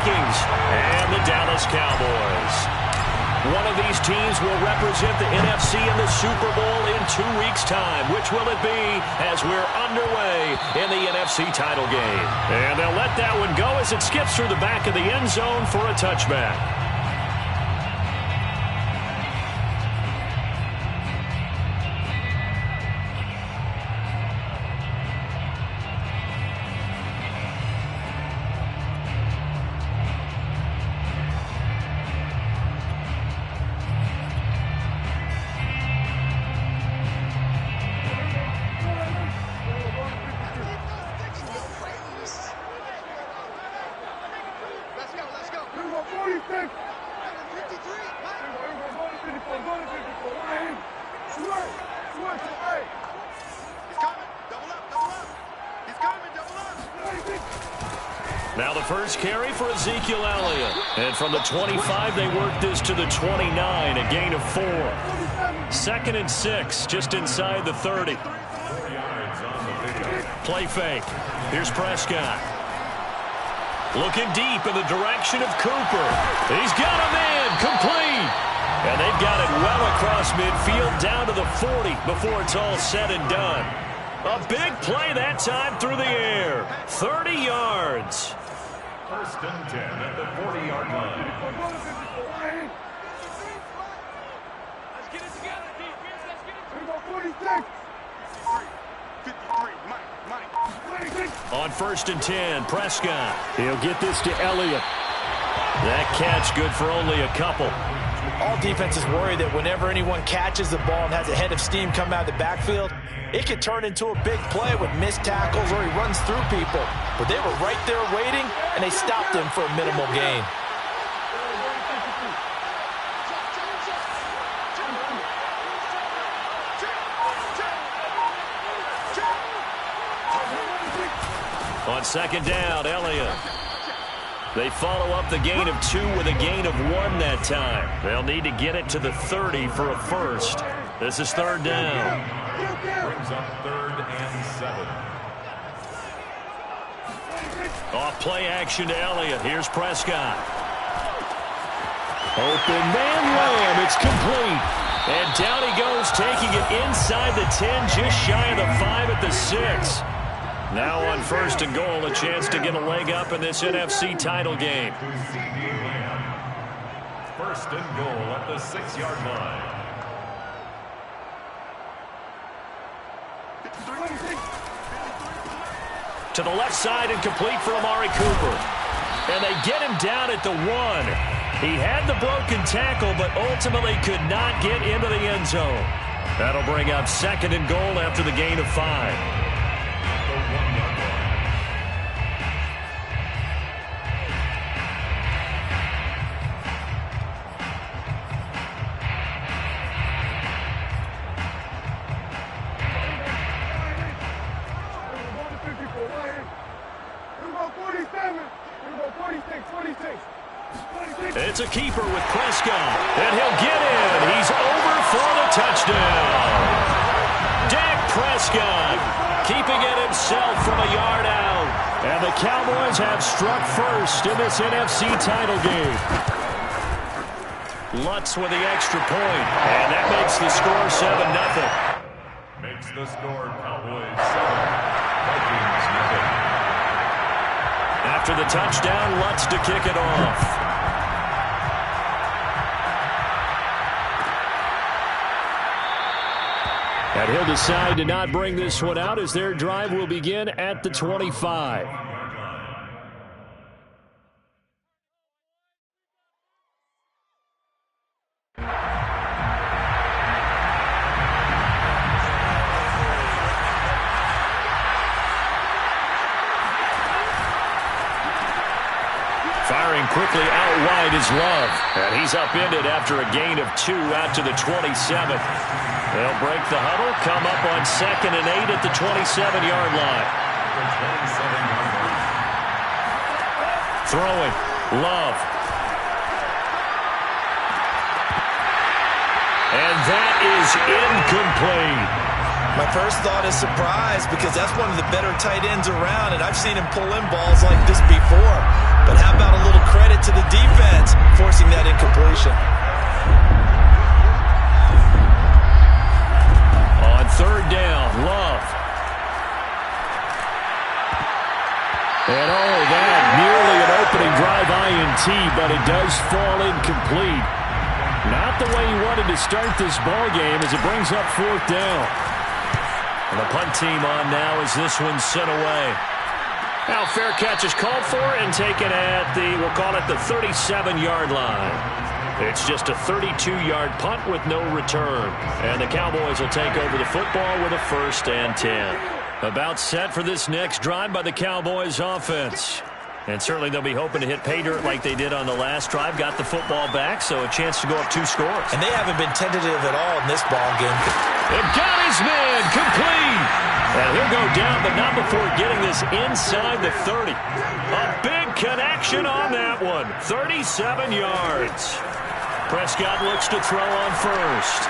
Vikings and the Dallas Cowboys. One of these teams will represent the NFC in the Super Bowl in 2 weeks' time. Which will it be as we're underway in the NFC title game? And they'll let that one go as it skips through the back of the end zone for a touchback. Now the first carry for Ezekiel Elliott. And from the 25, they work this to the 29, a gain of 4. 2nd and 6, just inside the 30. Play fake. Here's Prescott. Looking deep in the direction of Cooper. He's got a man, complete. And they've got it well across midfield down to the 40 before it's all said and done. A big play that time through the air. 30 yards. 1st and 10 at the 40-yard line. Let's get it together, defense. Let's get it together. On 1st and 10, Prescott. He'll get this to Elliott. That catch good for only a couple. All defenses worry that whenever anyone catches the ball and has a head of steam come out of the backfield, it could turn into a big play with missed tackles or he runs through people. But they were right there waiting, and they stopped him for a minimal gain. On 2nd down, Elliott. They follow up the gain of 2 with a gain of 1 that time. They'll need to get it to the 30 for a first. This is 3rd down. Brings up 3rd and 7. Off play action to Elliott. Here's Prescott. Open man Lamb. It's complete. And down he goes, taking it inside the 10, just shy of the 5 at the 6. Now on 1st and goal, a chance to get a leg up in this NFC title game. 1st and goal at the 6-yard line. To the left side and complete for Amari Cooper. And they get him down at the 1. He had the broken tackle, but ultimately could not get into the end zone. That'll bring up 2nd and goal after the gain of 5. It's a keeper with Prescott, and he'll get in. He's over for the touchdown. Dak Prescott keeping it himself from a yard out. And the Cowboys have struck first in this NFC title game. Lutz with the extra point, and that makes the score 7-0. Makes the score Cowboys 7, Vikings nothing. After the touchdown, Lutz to kick it off. And he'll decide to not bring this one out as their drive will begin at the 25. Firing quickly out wide is Love. And he's upended after a gain of 2 out to the 27. They'll break the huddle, come up on 2nd and 8 at the 27-yard line. Throwing, Love. And that is incomplete. My first thought is surprise because that's one of the better tight ends around, and I've seen him pull in balls like this before. But how about a little credit? situation. On third down, Love. And that nearly an opening drive INT, but it does fall incomplete. Not the way he wanted to start this ball game as it brings up fourth down. And the punt team on now as this one's sent away. Now fair catch is called for and taken at we'll call it the 37-yard line. It's just a 32-yard punt with no return. And the Cowboys will take over the football with a 1st and 10. About set for this next drive by the Cowboys offense. And certainly they'll be hoping to hit pay dirt like they did on the last drive. Got the football back, so a chance to go up 2 scores. And they haven't been tentative at all in this ball game. It got his man complete. And he'll go down, but not before getting this inside the 30. A big connection on that one. 37 yards. Prescott looks to throw on first.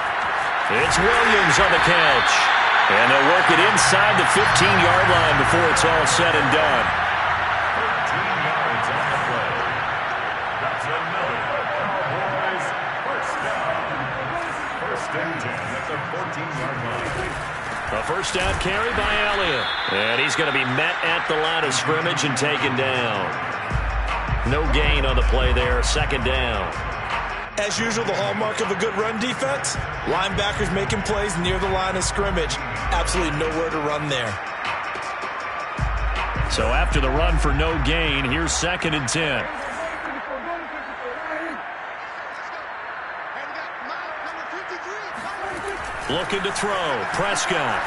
It's Williams on the catch. And they'll work it inside the 15-yard line before it's all said and done. 13 yards on the play. That's another Cowboys first down. 1st and 10 at the 14-yard line. A first down carry by Elliott. And he's going to be met at the line of scrimmage and taken down. No gain on the play there. 2nd down. As usual, the hallmark of a good run defense, linebackers making plays near the line of scrimmage. Absolutely nowhere to run there. So after the run for no gain, here's 2nd and 10. Looking to throw. Prescott.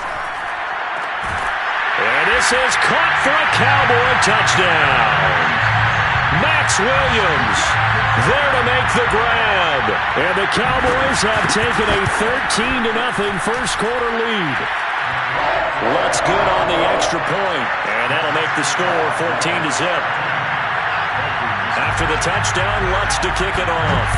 And this is caught for a Cowboy touchdown. Max Williams there to make the grab. And the Cowboys have taken a 13-0 first quarter lead. Lutz good on the extra point. And that'll make the score 14-0. After the touchdown, Lutz to kick it off.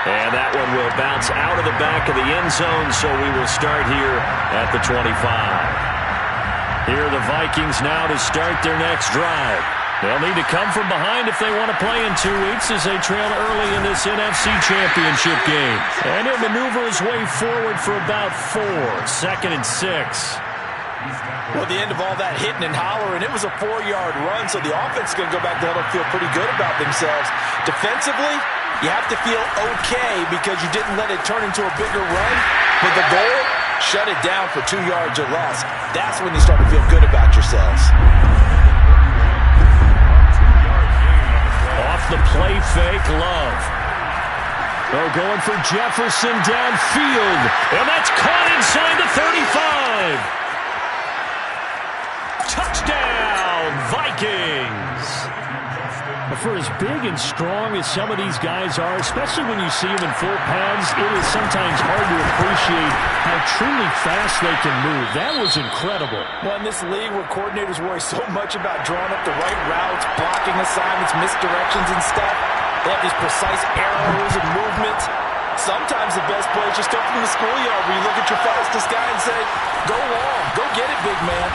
And that one will bounce out of the back of the end zone, so we will start here at the 25. Here are the Vikings now to start their next drive. They'll need to come from behind if they want to play in 2 weeks as they trail early in this NFC Championship game. And he'll maneuver his way forward for about 4. 2nd and 6. Well, at the end of all that hitting and hollering, it was a 4-yard run, so the offense is going to go back to let them feel pretty good about themselves. Defensively, you have to feel okay because you didn't let it turn into a bigger run. But the goal, shut it down for 2 yards or less. That's when you start to feel good about yourselves. Off the play fake, Love. They're going for Jefferson downfield. And that's caught inside the 35. Touchdown, Vikings. For as big and strong as some of these guys are, especially when you see them in full pads, it is sometimes hard to appreciate how truly fast they can move. That was incredible. Well, in this league where coordinators worry so much about drawing up the right routes, blocking assignments, misdirections and stuff, they have these precise arrows and movements. Sometimes the best plays just come from the schoolyard where you look at your fastest guy and say, go long, go get it, big man.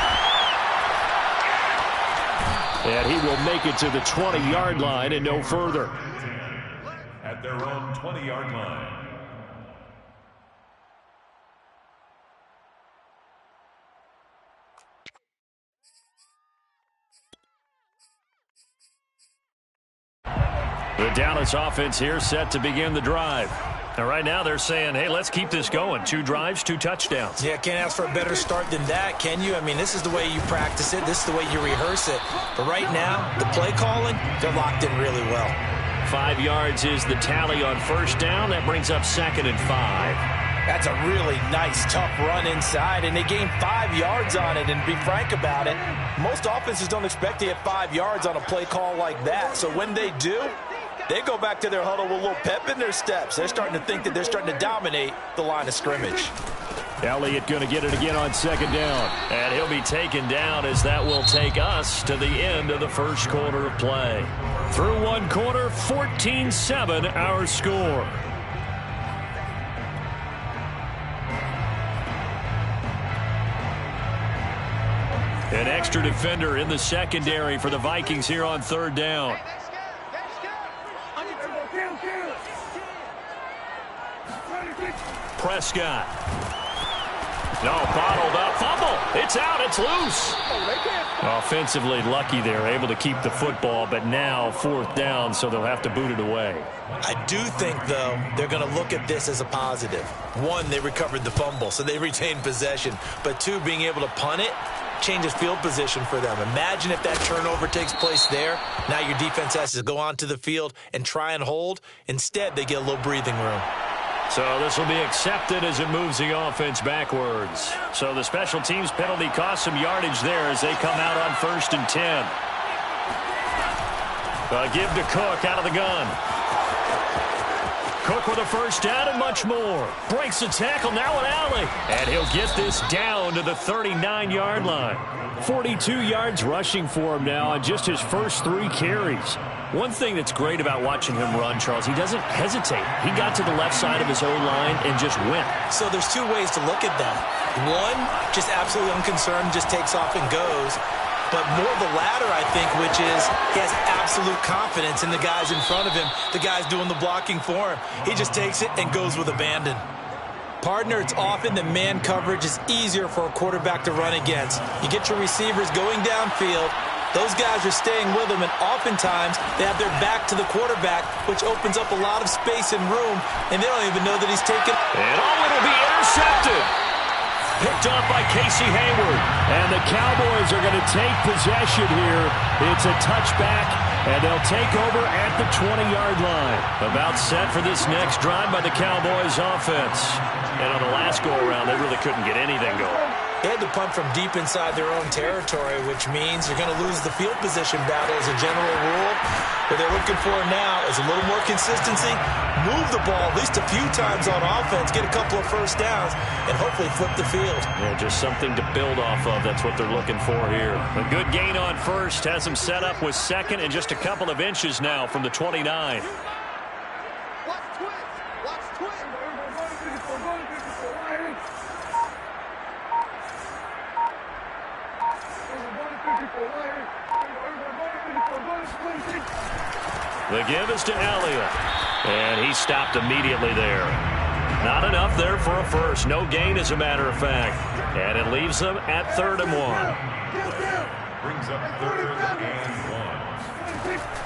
And he will make it to the 20-yard line and no further. At their own 20-yard line. The Dallas offense here set to begin the drive. And right now they're saying, hey, let's keep this going. 2 drives, 2 touchdowns. Yeah, can't ask for a better start than that, can you? I mean, this is the way you practice it. This is the way you rehearse it. But right now, the play calling, they're locked in really well. 5 yards is the tally on first down. That brings up 2nd and 5. That's a really nice, tough run inside, and they gained 5 yards on it. And to be frank about it, most offenses don't expect to get 5 yards on a play call like that. So when they do, they go back to their huddle with a little pep in their steps. They're starting to think that they're starting to dominate the line of scrimmage. Elliott going to get it again on 2nd down. And he'll be taken down as that will take us to the end of the first quarter of play. Through 1 quarter, 14-7 our score. An extra extra defender in the secondary for the Vikings here on third down. Prescott. No, bottled up. Fumble. It's out. It's loose. Offensively lucky they're able to keep the football, but now fourth down, so they'll have to boot it away. I do think, though, they're going to look at this as a positive. One, they recovered the fumble, so they retained possession. But two, being able to punt it changes field position for them. Imagine if that turnover takes place there. Now your defense has to go onto the field and try and hold. Instead, they get a little breathing room. So this will be accepted as it moves the offense backwards. So the special teams penalty cost some yardage there as they come out on 1st and 10. Give to Cook out of the gun. Cook with a first down and much more. Breaks the tackle, now an alley. And he'll get this down to the 39-yard line. 42 yards rushing for him now on just his first 3 carries. One thing that's great about watching him run, Charles, he doesn't hesitate. He got to the left side of his O-line and just went. So there's 2 ways to look at that. One, just absolutely unconcerned, just takes off and goes. But more the latter, I think, which is he has absolute confidence in the guys in front of him, the guys doing the blocking for him. He just takes it and goes with abandon. Partner, it's often that man coverage is easier for a quarterback to run against. You get your receivers going downfield. Those guys are staying with them, and oftentimes they have their back to the quarterback, which opens up a lot of space and room, and they don't even know that he's taken. And it'll be intercepted. Picked off by Casey Hayward. And the Cowboys are going to take possession here. It's a touchback, and they'll take over at the 20-yard line. About set for this next drive by the Cowboys offense. And on the last go-around, they really couldn't get anything going. They had to punt from deep inside their own territory, which means you're going to lose the field position battle as a general rule. What they're looking for now is a little more consistency, move the ball at least a few times on offense, get a couple of first downs, and hopefully flip the field. Yeah, just something to build off of. That's what they're looking for here. A good gain on first, has them set up with second and just a couple of inches now from the 29. The give is to Elliott, and he stopped immediately there. Not enough there for a first. No gain, as a matter of fact. And it leaves them at 3rd and 1. Brings up 3rd and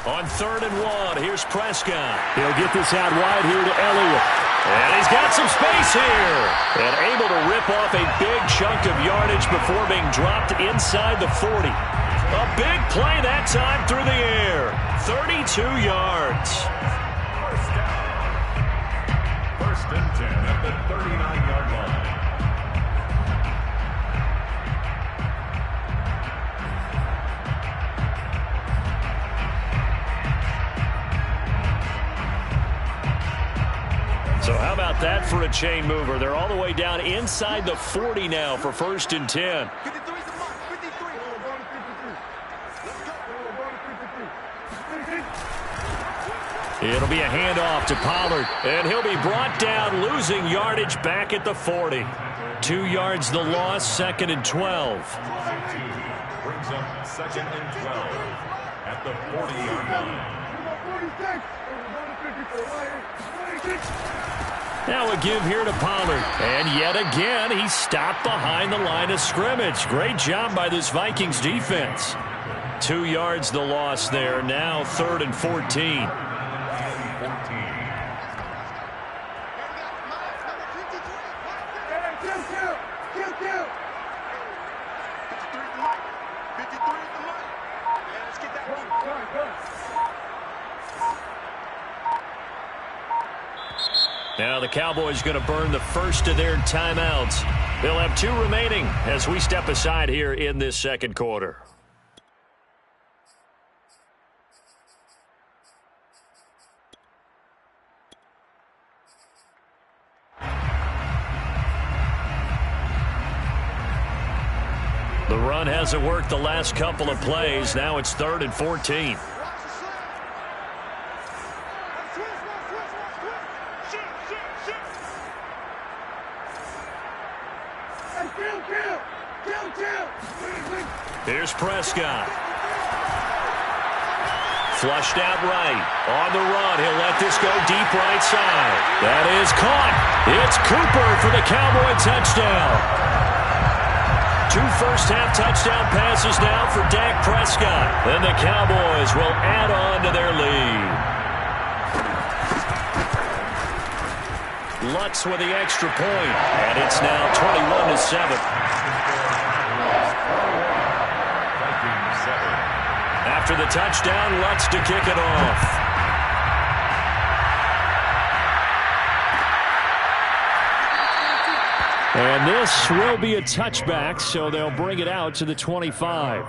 1. On 3rd and 1, here's Prescott. He'll get this out wide here to Elliott. And he's got some space here. And able to rip off a big chunk of yardage before being dropped inside the 40. A big play that time through the air. 32 yards. First and 10 at the 39-yard line. So how about that for a chain mover? They're all the way down inside the 40 now for 1st and 10. It'll be a handoff to Pollard, and he'll be brought down, losing yardage back at the 40. 2 yards the loss, 2nd and 12. Brings up 2nd and 12 at the 40-yard line. Now a give here to Pollard, and yet again he stopped behind the line of scrimmage. Great job by this Vikings defense. 2 yards the loss there, now 3rd and 14. Now the Cowboys going to burn the first of their timeouts. They'll have 2 remaining as we step aside here in this second quarter. The run hasn't worked the last couple of plays. Now it's 3rd and 14. Here's Prescott. Flushed out right. On the run. He'll let this go deep right side. That is caught. It's Cooper for the Cowboy touchdown. 2 first-half touchdown passes now for Dak Prescott. Then the Cowboys will add on to their lead. Lutz with the extra point. And it's now 21-7. After the touchdown, Lutz to kick it off. And this will be a touchback, so they'll bring it out to the 25.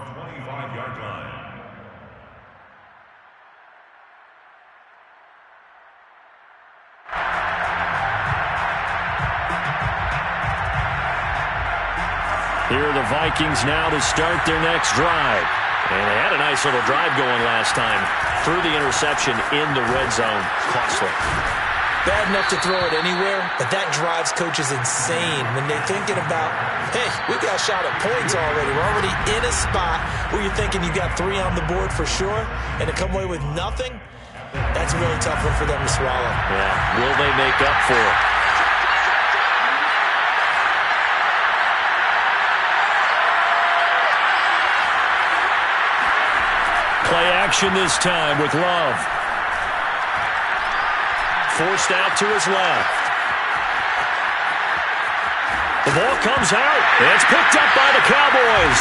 Here are the Vikings now to start their next drive. And they had a nice little drive going last time. Threw the interception in the red zone. Costly. Bad enough to throw it anywhere, but that drives coaches insane when they're thinking about, hey, we got a shot at points already. We're already in a spot where you're thinking you got 3 on the board for sure, and to come away with nothing, that's a really tough one for them to swallow. Yeah, will they make up for it? Play action this time with Love. Forced out to his left. The ball comes out. It's picked up by the Cowboys.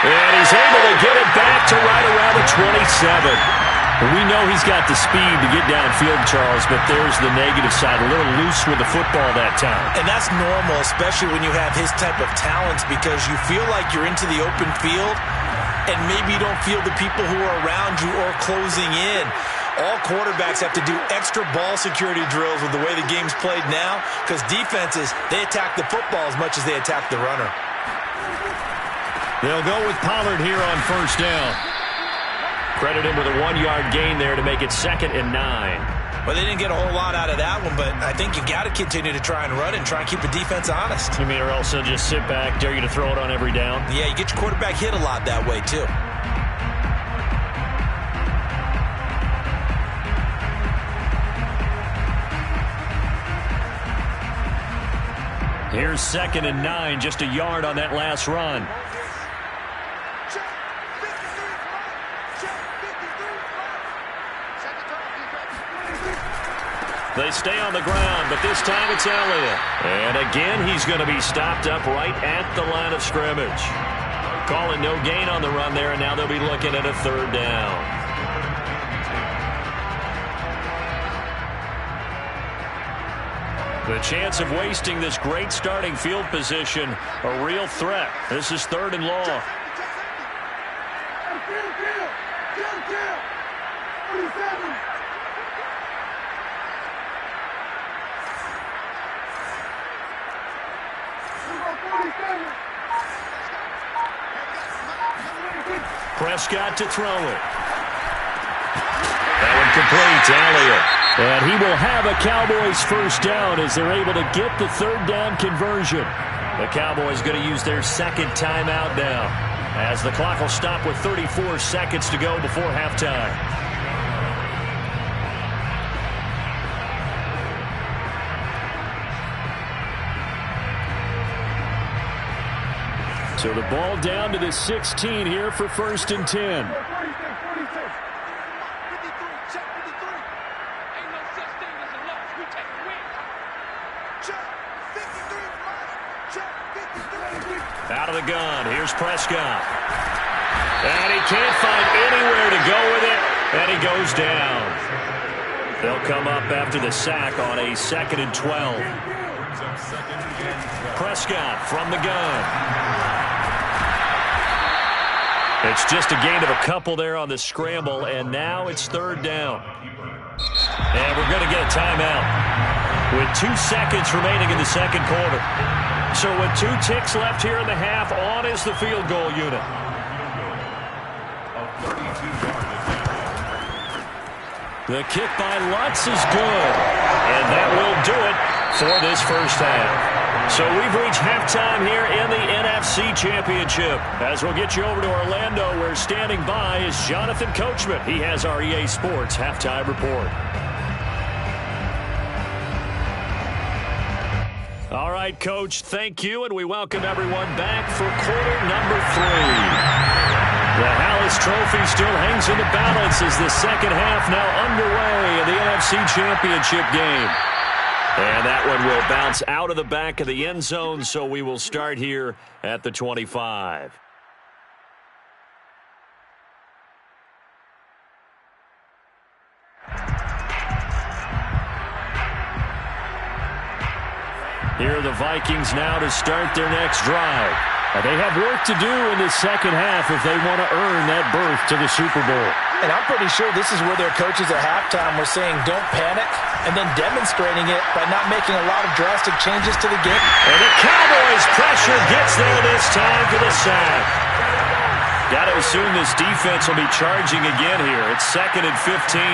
And he's able to get it back to right around the 27. We know he's got the speed to get downfield, Charles, but there's the negative side. A little loose with the football that time. And that's normal, especially when you have his type of talents, because you feel like you're into the open field and maybe you don't feel the people who are around you or closing in. All quarterbacks have to do extra ball security drills with the way the game's played now, because defenses, they attack the football as much as they attack the runner. They'll go with Pollard here on first down. Credit him with a 1-yard gain there to make it 2nd and 9. Well, they didn't get a whole lot out of that one, but I think you got to continue to try and run and try and keep the defense honest. You mean, or else they'll just sit back, dare you to throw it on every down? Yeah, you get your quarterback hit a lot that way, too. Here's 2nd and 9, just a yard on that last run. They stay on the ground, but this time it's Elliott. And again, he's going to be stopped up right at the line of scrimmage. Calling no gain on the run there, and now they'll be looking at a 3rd down. The chance of wasting this great starting field position, a real threat. This is 3rd and long. Prescott to throw it. That one complete to Elliott. And he will have a Cowboys first down as they're able to get the 3rd down conversion. The Cowboys going to use their 2nd timeout now, as the clock will stop with 34 seconds to go before halftime. So the ball down to the 16 here for 1st and 10. Out of the gun, here's Prescott. And he can't find anywhere to go with it, and he goes down. They'll come up after the sack on a 2nd and 12. Prescott from the gun. It's just a gain of a couple there on the scramble, and now it's 3rd down. And we're going to get a timeout with 2 seconds remaining in the 2nd quarter. So with 2 ticks left here in the half, on is the field goal unit. The kick by Lutz is good, and that will do it for this first half. So we've reached halftime here in the NFC Championship. As we'll get you over to Orlando, where standing by is Jonathan Coachman. He has our EA Sports halftime report. All right, Coach, thank you, and we welcome everyone back for quarter number 3. The Hallis Trophy still hangs in the balance as the second half now underway in the NFC Championship game. And that one will bounce out of the back of the end zone, so we will start here at the 25. Here are the Vikings now to start their next drive. They have work to do in the second half if they want to earn that berth to the Super Bowl. And I'm pretty sure this is where their coaches at halftime were saying don't panic, and then demonstrating it by not making a lot of drastic changes to the game. And the Cowboys pressure gets there this time for the sack. Got to assume this defense will be charging again here. It's 2nd and 15.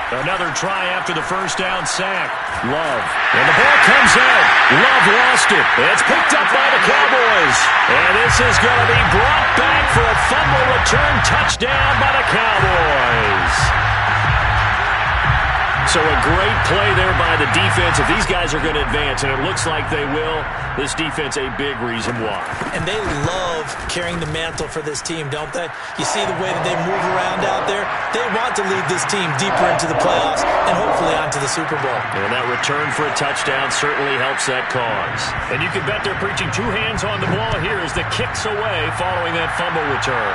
Another try after the first down sack. Love. And the ball comes out. Love lost it. It's picked up by the Cowboys. And this is going to be brought back for a fumble return touchdown by the Cowboys. So a great play there by the defense. If these guys are going to advance, and it looks like they will, this defense a big reason why. And they love carrying the mantle for this team, don't they? You see the way that they move around out there? They want to lead this team deeper into the playoffs and hopefully onto the Super Bowl. And that return for a touchdown certainly helps that cause. And you can bet they're preaching 2 hands on the ball here as the kick's away following that fumble return.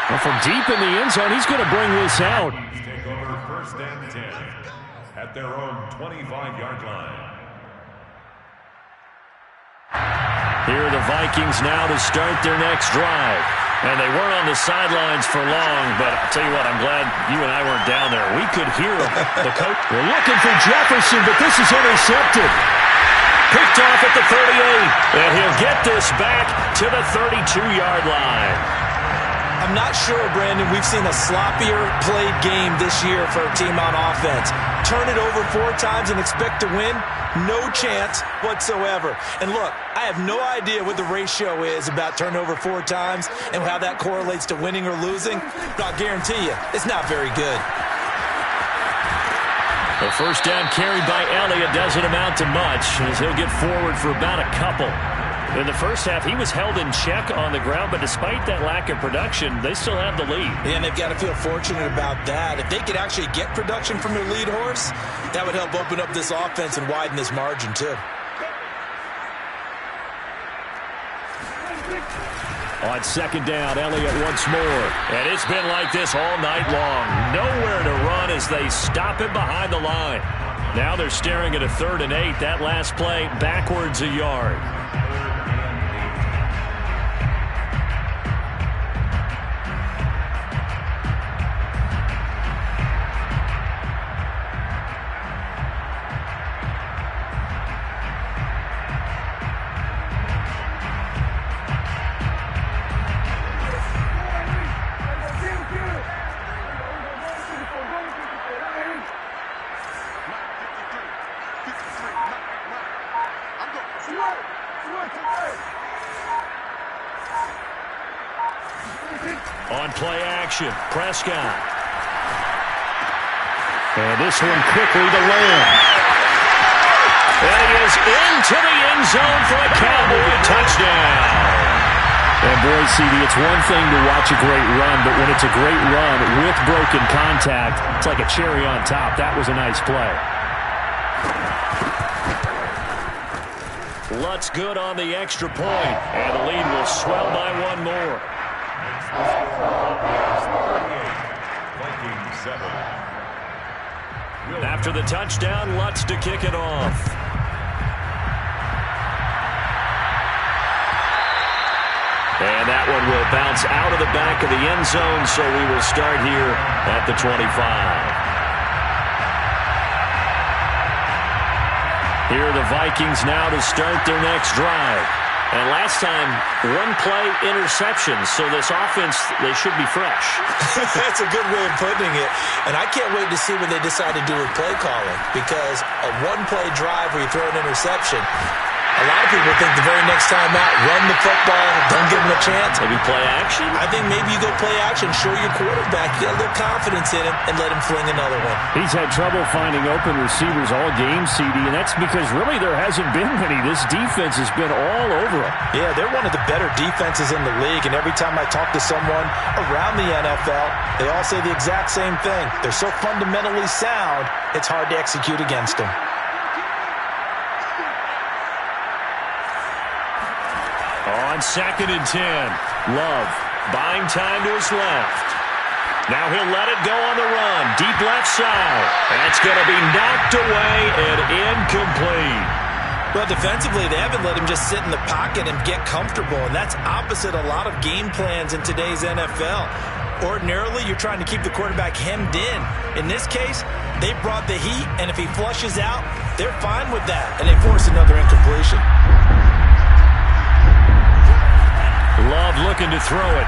Well, from deep in the end zone, he's going to bring this out. Take over 1st and 10 at their own 25-yard line. Here are the Vikings now to start their next drive. And they weren't on the sidelines for long, but I'll tell you what, I'm glad you and I weren't down there. We could hear the coach. They're looking for Jefferson, but this is intercepted. Picked off at the 38, and he'll get this back to the 32-yard line. I'm not sure, Brandon, we've seen a sloppier played game this year for a team on offense. Turn it over 4 times and expect to win? No chance whatsoever. And look, I have no idea what the ratio is about turnover 4 times and how that correlates to winning or losing, but I'll guarantee you, it's not very good. The first down carried by Elliott doesn't amount to much as he'll get forward for about a couple. In the first half, he was held in check on the ground, but despite that lack of production, they still have the lead. And they've got to feel fortunate about that. If they could actually get production from their lead horse, that would help open up this offense and widen this margin, too. On second down, Elliott once more. And it's been like this all night long. Nowhere to run as they stop him behind the line. Now they're staring at a 3rd and 8. That last play backwards a yard. On play action, Prescott. And this one quickly to Lamb. And he is into the end zone for a Cowboy touchdown. And boy, CD, it's one thing to watch a great run, but when it's a great run with broken contact, it's like a cherry on top. That was a nice play. Lutz good on the extra point, and the lead will swell by 1 more. After the touchdown, Lutz to kick it off. And that one will bounce out of the back of the end zone, so we will start here at the 25. Here are the Vikings now to start their next drive. And last time, one play interception. So this offense, they should be fresh. That's a good way of putting it. And I can't wait to see what they decide to do with play calling, because a one-play drive where you throw an interception, a lot of people think the very next time out, run the football, don't give them a chance. Maybe play action? I think maybe you go play action, show your quarterback, get a little confidence in him, and let him fling another one. He's had trouble finding open receivers all game, CD, and that's because really there hasn't been many. This defense has been all over him. Yeah, they're one of the better defenses in the league, and every time I talk to someone around the NFL, they all say the exact same thing. They're so fundamentally sound, it's hard to execute against them. On 2nd and 10, Love buying time to his left. Now he'll let it go on the run. Deep left side. That's going to be knocked away and incomplete. Well, defensively, they haven't let him just sit in the pocket and get comfortable, and that's opposite a lot of game plans in today's NFL. Ordinarily, you're trying to keep the quarterback hemmed in. In this case, they brought the heat, and if he flushes out, they're fine with that, and they force another incompletion. Love looking to throw it.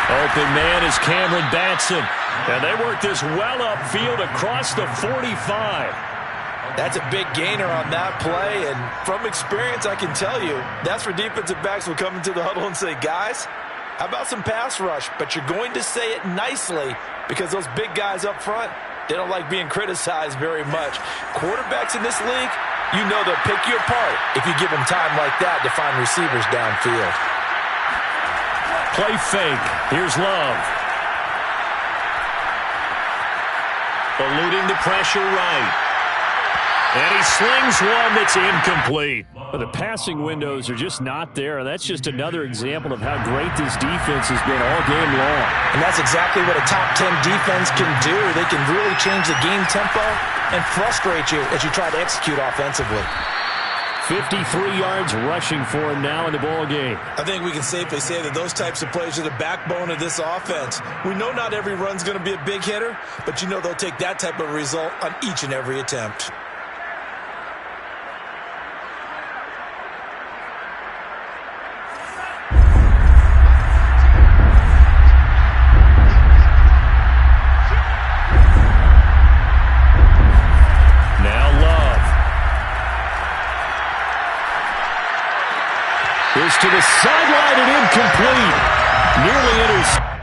Open man is Cameron Batson. And they work this well upfield across the 45. That's a big gainer on that play, and from experience, I can tell you, that's where defensive backs will come into the huddle and say, guys, how about some pass rush? But you're going to say it nicely, because those big guys up front, they don't like being criticized very much. Quarterbacks in this league, you know they'll pick you apart if you give them time like that to find receivers downfield. Play fake. Here's Love. Eluding the pressure right. And he slings one that's incomplete. Well, the passing windows are just not there, and that's just another example of how great this defense has been all game long. And that's exactly what a top 10 defense can do. They can really change the game tempo and frustrate you as you try to execute offensively. 53 yards rushing for him now in the ball game. I think we can safely say that those types of plays are the backbone of this offense. We know not every run's going to be a big hitter, but you know they'll take that type of result on each and every attempt. To the sideline and incomplete. Nearly intercepted.